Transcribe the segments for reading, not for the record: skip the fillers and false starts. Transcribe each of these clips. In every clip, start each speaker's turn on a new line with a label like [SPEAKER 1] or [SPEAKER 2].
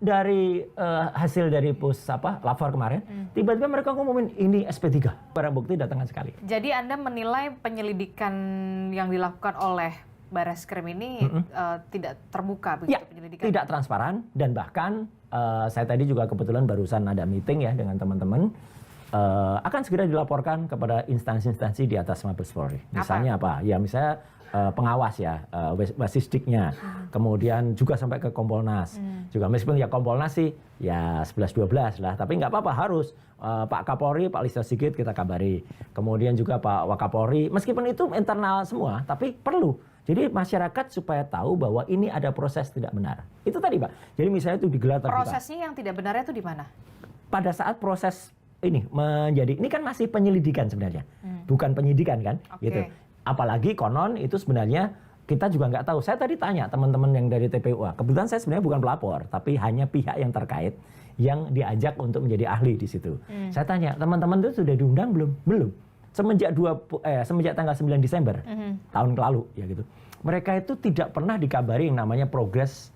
[SPEAKER 1] dari hasil dari lapor kemarin, tiba-tiba mereka ngumumin ini SP3. Barang bukti datangkan sekali.
[SPEAKER 2] Jadi Anda menilai penyelidikan yang dilakukan oleh Bareskrim ini tidak terbuka begitu
[SPEAKER 1] ya,
[SPEAKER 2] penyelidikan?
[SPEAKER 1] Tidak transparan, dan bahkan saya tadi juga kebetulan barusan ada meeting ya dengan teman-teman, akan segera dilaporkan kepada instansi-instansi di atas Mabes Polri. Misalnya apa? Ya misalnya pengawas ya, Basisdiknya, kemudian juga sampai ke Kompolnas. Juga meskipun ya Kompolnas sih ya 11-12 lah, tapi nggak apa-apa, harus Pak Kapolri, Pak Listio Sigit kita kabari. Kemudian juga Pak Wakapolri, meskipun itu internal semua, tapi perlu. Jadi masyarakat supaya tahu bahwa ini ada proses tidak benar. Itu tadi Pak. Jadi misalnya itu digelar terbuka.
[SPEAKER 2] Prosesnya yang tidak benarnya itu di mana?
[SPEAKER 1] Pada saat proses ini menjadi, ini kan masih penyelidikan sebenarnya, bukan penyidikan kan, gitu. Apalagi konon itu sebenarnya kita juga nggak tahu. Saya tadi tanya teman-teman yang dari TPUA, kebetulan saya sebenarnya bukan pelapor, tapi hanya pihak yang terkait yang diajak untuk menjadi ahli di situ. Saya tanya, teman-teman itu sudah diundang belum? Belum. Semenjak tanggal 9 Desember tahun lalu ya gitu. Mereka itu tidak pernah dikabari yang namanya progres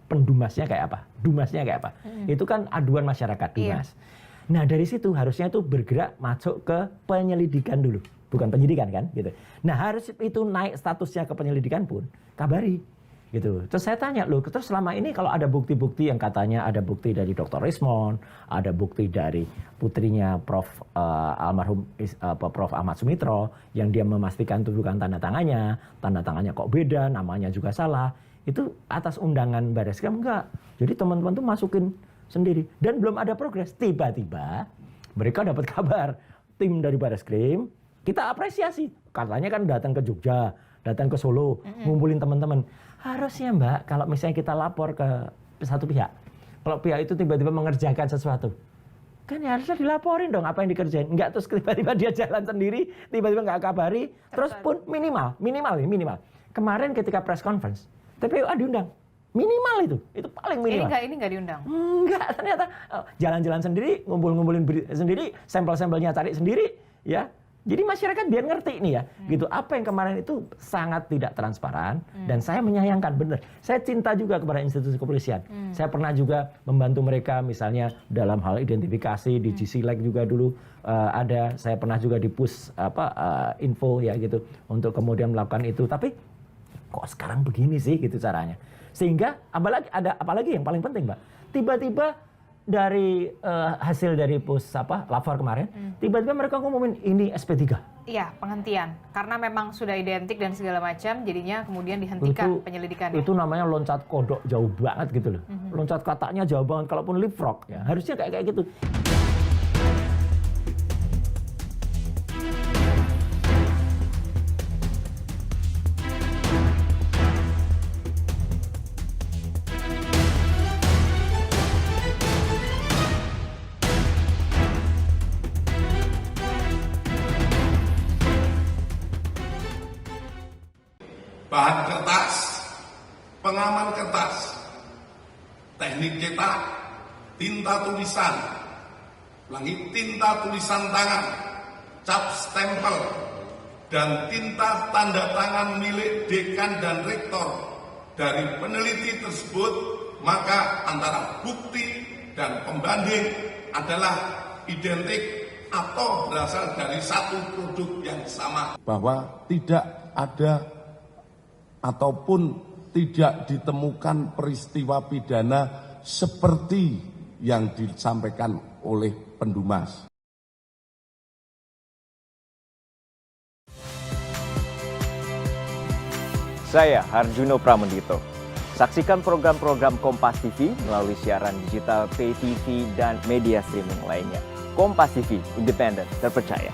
[SPEAKER 1] pendumasnya kayak apa, dumasnya kayak apa. Itu kan aduan masyarakat dumas. Nah dari situ harusnya itu bergerak masuk ke penyelidikan dulu. Bukan penyidikan kan, gitu. Nah harus itu naik statusnya ke penyelidikan pun, kabari, gitu. Terus saya tanya, loh, terus selama ini kalau ada bukti-bukti yang katanya ada bukti dari Dr. Rismond, ada bukti dari putrinya Prof. Almarhum Prof. Ahmad Sumitro, yang dia memastikan itu bukan tanda tangannya kok beda, namanya juga salah, itu atas undangan Bareskrim enggak. Jadi teman-teman tuh masukin sendiri, dan belum ada progres. Tiba-tiba mereka dapat kabar, tim dari Bareskrim, kita apresiasi, katanya kan datang ke Jogja, datang ke Solo, ngumpulin teman-teman. Harusnya Mbak, kalau misalnya kita lapor ke satu pihak, kalau pihak itu tiba-tiba mengerjakan sesuatu, kan ya harusnya dilaporin dong apa yang dikerjain. Enggak terus tiba-tiba dia jalan sendiri, tiba-tiba nggak kabari, terus pun minimal. Kemarin ketika press conference, TPUA diundang. Minimal itu paling minimal.
[SPEAKER 2] Ini nggak diundang?
[SPEAKER 1] Enggak, ternyata jalan-jalan sendiri, ngumpulin sendiri, sampel-sampelnya cari sendiri, ya. Jadi masyarakat biar ngerti nih ya, gitu. Apa yang kemarin itu sangat tidak transparan, dan saya menyayangkan, bener. Saya cinta juga kepada institusi kepolisian. Saya pernah juga membantu mereka, misalnya dalam hal identifikasi di GCLEC juga dulu ada. Saya pernah juga di push info ya gitu, untuk kemudian melakukan itu. Tapi kok sekarang begini sih gitu caranya? Sehingga apalagi yang paling penting, Mbak, tiba-tiba dari hasil dari lapor kemarin, tiba-tiba mereka ngumumin ini SP3.
[SPEAKER 2] Iya, penghentian. Karena memang sudah identik dan segala macam, jadinya kemudian dihentikan penyelidikannya.
[SPEAKER 1] Itu namanya loncat kodok jauh banget gitu loh. Loncat katanya jauh banget, kalaupun leapfrog ya. Harusnya kayak gitu.
[SPEAKER 3] Bahan kertas, pengaman kertas, teknik cetak, tinta tulisan, tinta tulisan tangan, cap stempel, dan tinta tanda tangan milik dekan dan rektor dari peneliti tersebut, maka antara bukti dan pembanding adalah identik atau berasal dari satu produk yang sama.
[SPEAKER 4] Bahwa tidak ada ataupun tidak ditemukan peristiwa pidana seperti yang disampaikan oleh pendumas.
[SPEAKER 5] Saya Harjuno Pramendito. Saksikan program-program Kompas TV melalui siaran digital, pay TV, dan media streaming lainnya. Kompas TV, independen, terpercaya.